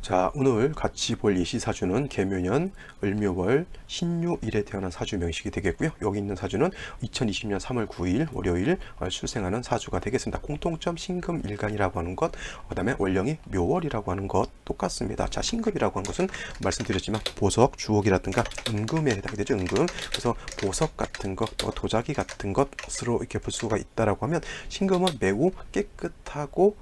자, 오늘 같이 볼 예시사주는 계묘년, 을묘월, 신유일에 태어난 사주 명식이 되겠고요. 여기 있는 사주는 2020년 3월 9일 월요일 출생하는 사주가 되겠습니다. 공통점 신금일간이라고 하는 것, 그 다음에 월령이 묘월이라고 하는 것 똑같습니다. 자, 신금이라고 하는 것은 말씀드렸지만 보석, 주옥이라든가 은금에 해당이 되죠. 은금. 그래서 보석 같은 것, 도자기 같은 것으로 이렇게 볼 수가 있다라고 하면 신금은 매우 깨끗하고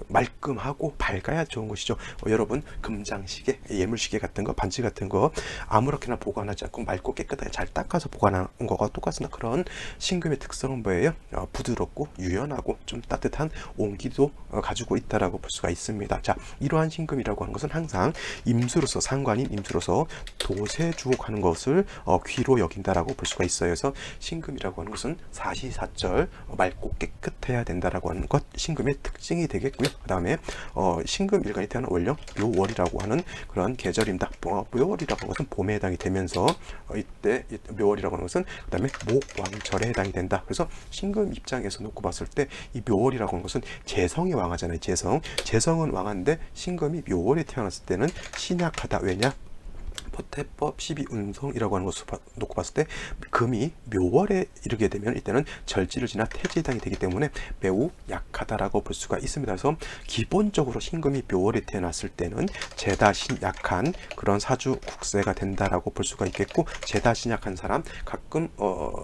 말끔하고 밝아야 좋은 것이죠. 여러분 금장시계, 예물시계 같은 거, 반지 같은 거 아무렇게나 보관하지 않고 맑고 깨끗하게 잘 닦아서 보관하는 거가 똑같습니다. 그런 신금의 특성은 뭐예요? 부드럽고 유연하고 좀 따뜻한 온기도 가지고 있다라고 볼 수가 있습니다. 자, 이러한 신금이라고 하는 것은 항상 임수로서, 상관인 임수로서 도세주옥하는 것을 귀로 여긴다라고 볼 수가 있어요. 그래서 신금이라고 하는 것은 사시사철 맑고 깨끗해야 된다라고 하는 것, 신금의 특징이 되겠고요. 그 다음에 신금일간이 태어난 월령 묘월이라고 하는 그런 계절입니다. 묘월이라고 하는 것은 봄에 해당이 되면서 이때 묘월이라고 하는 것은 그 다음에 목왕절에 해당이 된다. 그래서 신금 입장에서 놓고 봤을 때 이 묘월이라고 하는 것은 재성이 왕하잖아요. 재성은 왕한데 신금이 묘월에 태어났을 때는 신약하다. 왜냐? 태법 12운성이라고 하는 것을 놓고 봤을 때 금이 묘월에 이르게 되면 이때는 절지를 지나 태지에 해당이 되기 때문에 매우 약하다라고 볼 수가 있습니다. 그래서 기본적으로 신금이 묘월에 태어났을 때는 재다신 약한 그런 사주 국세가 된다라고 볼 수가 있겠고, 재다신 약한 사람 가끔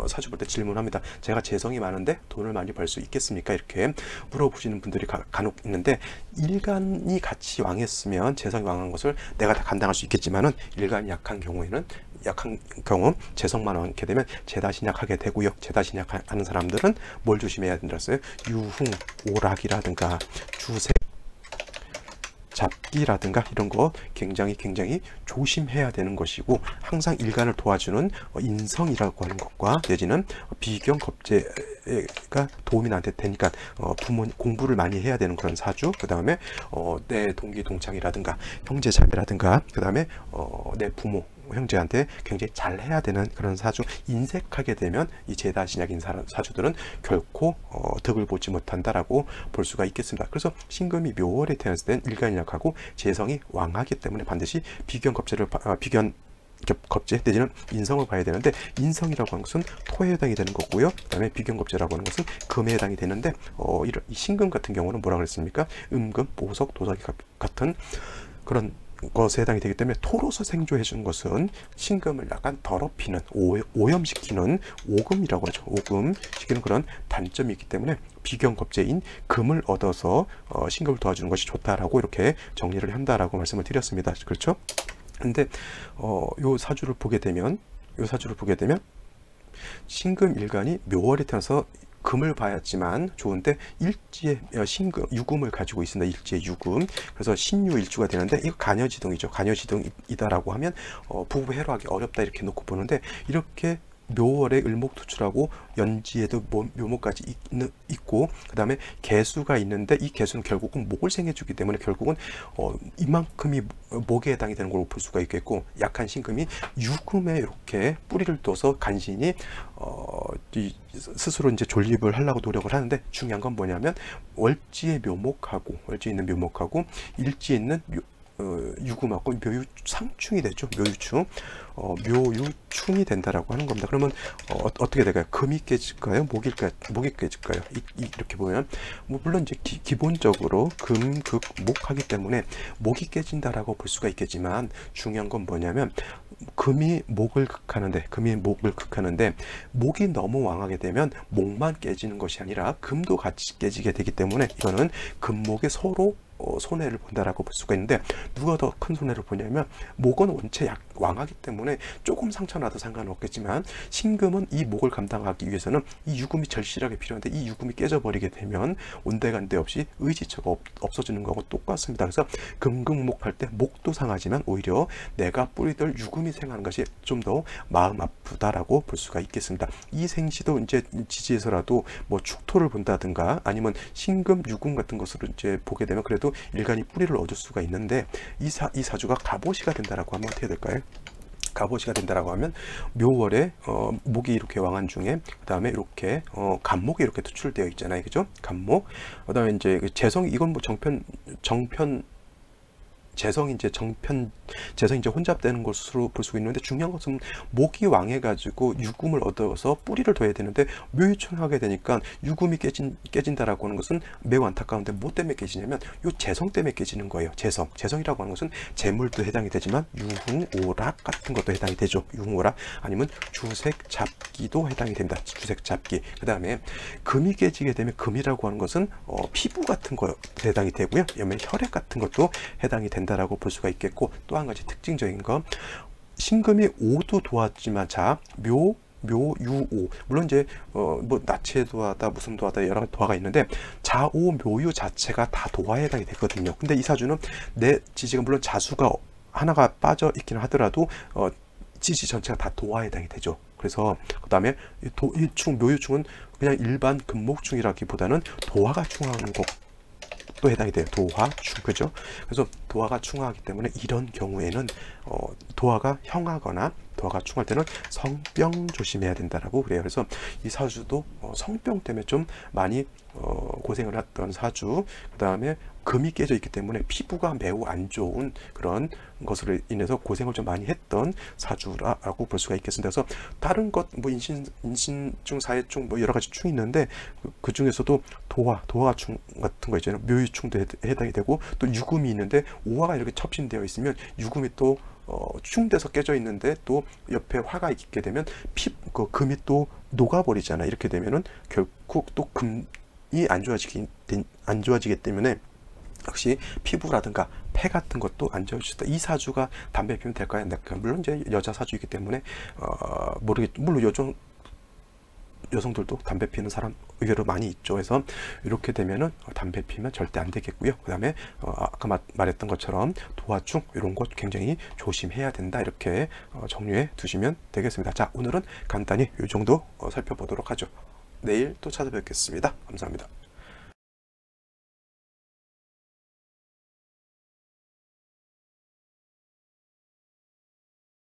사주 볼 때 질문합니다. 제가 재성이 많은데 돈을 많이 벌 수 있겠습니까? 이렇게 물어보시는 분들이 간혹 있는데, 일간이 같이 왕했으면 재성이 왕한 것을 내가 다 감당할 수 있겠지만은 일간이 약한 경우 재성만 많게 되면 재다신약하게 되고요. 재다신약하는 사람들은 뭘 조심해야 된다 했어요? 유흥, 오락이라든가 주색, 잡기라든가 이런 거 굉장히 조심해야 되는 것이고, 항상 일간을 도와주는 인성이라고 하는 것과 내지는 비경 겁재가 도움이 나한테 되니까 부모 공부를 많이 해야 되는 그런 사주, 그 다음에 내 동기 동창이라든가 형제 자매라든가 그 다음에 내 부모 형제한테 굉장히 잘 해야 되는 그런 사주, 인색하게 되면 이 재다신약인 사주들은 결코 덕을 보지 못한다라고 볼 수가 있겠습니다. 그래서 신금이 묘월에 태어났을 때는 일간이 약하고 재성이 왕하기 때문에 반드시 비견겁재 내지는 인성을 봐야 되는데, 인성이라고 하는 것은 토에 해당이 되는 거고요. 그 다음에 비견겁재라고 하는 것은 금에 해당이 되는데, 이 신금 같은 경우는 뭐라 그랬습니까? 음금, 보석, 도자기 같은 그런 것에 해당이 되기 때문에 토로서 생조해 주는 것은 신금을 약간 더럽히는, 오염시키는, 오금이라고 하죠. 오금시키는 그런 단점이 있기 때문에 비견겁재인 금을 얻어서 신금을 도와주는 것이 좋다라고 이렇게 정리를 한다라고 말씀을 드렸습니다. 그렇죠? 근데 요 사주를 보게 되면 신금 일간이 묘월에 태어나서 금을 봐야지만 좋은데 일지에 신금 유금을 가지고 있습니다. 일지에 유금. 그래서 신유일주가 되는데 이거 간여지동이죠. 간여지동이다라고 하면 부부 해로하기 어렵다 이렇게 놓고 보는데, 이렇게 묘월에 을목투출하고 연지에도 묘목까지 있고 그 다음에 개수가 있는데, 이 개수는 결국은 목을 생해주기 때문에 결국은 이만큼이 목에 해당이 되는 걸로 볼 수가 있겠고, 약한 신금이 유금에 이렇게 뿌리를 둬서 간신히 스스로 이제 존립을 하려고 노력을 하는데, 중요한 건 뭐냐면 월지에 있는 묘목하고 일지에 있는 유금하고 묘유상충이 되죠. 묘유충이 된다라고 하는 겁니다. 그러면 어떻게 될까요? 금이 깨질까요? 목이 깨질까요? 이렇게 보면 물론 이제 기본적으로 금, 극, 목하기 때문에 목이 깨진다라고 볼 수가 있겠지만, 중요한 건 뭐냐면 금이 목을 극하는데 목이 너무 왕하게 되면 목만 깨지는 것이 아니라 금도 같이 깨지게 되기 때문에 이거는 금목에 서로 손해를 본다라고 볼 수가 있는데, 누가 더 큰 손해를 보냐면 목은 원체 왕하기 때문에 조금 상처나도 상관없겠지만, 신금은 이 목을 감당하기 위해서는 이 유금이 절실하게 필요한데, 이 유금이 깨져버리게 되면 온데간데 없이 의지처가 없어지는 거하고 똑같습니다. 그래서 금극목 할 때 목도 상하지만 오히려 내가 뿌리들 유금이 생하는 것이 좀 더 마음 아프다라고 볼 수가 있겠습니다. 이 생시도 이제 지지에서라도 뭐 축토를 본다든가 아니면 신금, 유금 같은 것으로 이제 보게 되면 그래도 일간이 뿌리를 얻을 수가 있는데, 이 사주가 갑오시가 된다라고 하면 어떻게 될까요? 갑오시가 된다라고 하면 묘월에 목이 이렇게 왕한 중에 그 다음에 이렇게 간목이 이렇게 투출되어 있잖아요, 그죠? 간목. 그 다음에 이제 재성, 이건 뭐 정편 재성이 이제 재성이 이제 혼잡되는 것으로 볼 수 있는데, 중요한 것은 목이 왕해가지고 유금을 얻어서 뿌리를 둬야 되는데 묘유충하게 되니까 유금이 깨진다라고 하는 것은 매우 안타까운데, 뭐 때문에 깨지냐면 요 재성 때문에 깨지는 거예요. 재성이라고 하는 것은 재물도 해당이 되지만 유흥오락 같은 것도 해당이 되죠. 유흥오락 아니면 주색잡기도 해당이 됩니다. 주색잡기. 그 다음에 금이 깨지게 되면, 금이라고 하는 것은 피부 같은 거 해당이 되고요. 그다음에 혈액 같은 것도 해당이 된다라고 볼 수가 있겠고, 또 한 가지 특징적인 건 신금이 오도 도화지만, 자, 묘유오, 물론 이제 뭐 나치의 도화다, 무슨 도화다, 여러 가지 도화가 있는데 자오 묘유 자체가 다 도화에 해당이 되거든요. 근데 이 사주는 내 지지가 물론 자수가 하나가 빠져 있기는 하더라도 지지 전체가 다 도화에 해당이 되죠. 그래서 그 다음에 묘유충은 그냥 일반 금목충이라기보다는 도화가 충하는 것도 해당이 돼요. 도화충, 그죠? 그래서 도화가 충하기 때문에 이런 경우에는 도화가 형하거나 도화가 충할 때는 성병 조심해야 된다라고 그래요. 그래서 이 사주도 성병 때문에 좀 많이 고생을 했던 사주, 그 다음에 금이 깨져 있기 때문에 피부가 매우 안 좋은 그런 것으로 인해서 고생을 좀 많이 했던 사주라고 볼 수가 있겠습니다. 그래서 다른 것, 뭐 인신충, 사해충, 뭐 여러 가지 충이 있는데 그 중에서도 도화충 같은 거 있잖아요. 묘유충도 해당이 되고, 또 유금이 있는데 오화가 이렇게 첩신되어 있으면 유금이 또 충돼서 깨져 있는데 또 옆에 화가 있게 되면 그 금이 또 녹아버리잖아요. 이렇게 되면은 결국 또 금이 안 좋아지기 때문에 역시 피부라든가 폐 같은 것도 안 좋을 수 있다. 이 사주가 담배 피우면 될까요? 안 될까요? 물론 이제 여자 사주이기 때문에 물론 여성들도 담배 피우는 사람 의외로 많이 있죠. 그래서 이렇게 되면은 담배 피우면 절대 안 되겠고요. 그 다음에 아까 말했던 것처럼 도화충 이런 것 굉장히 조심해야 된다. 이렇게 정리해 두시면 되겠습니다. 자, 오늘은 간단히 이 정도 살펴보도록 하죠. 내일 또 찾아뵙겠습니다. 감사합니다.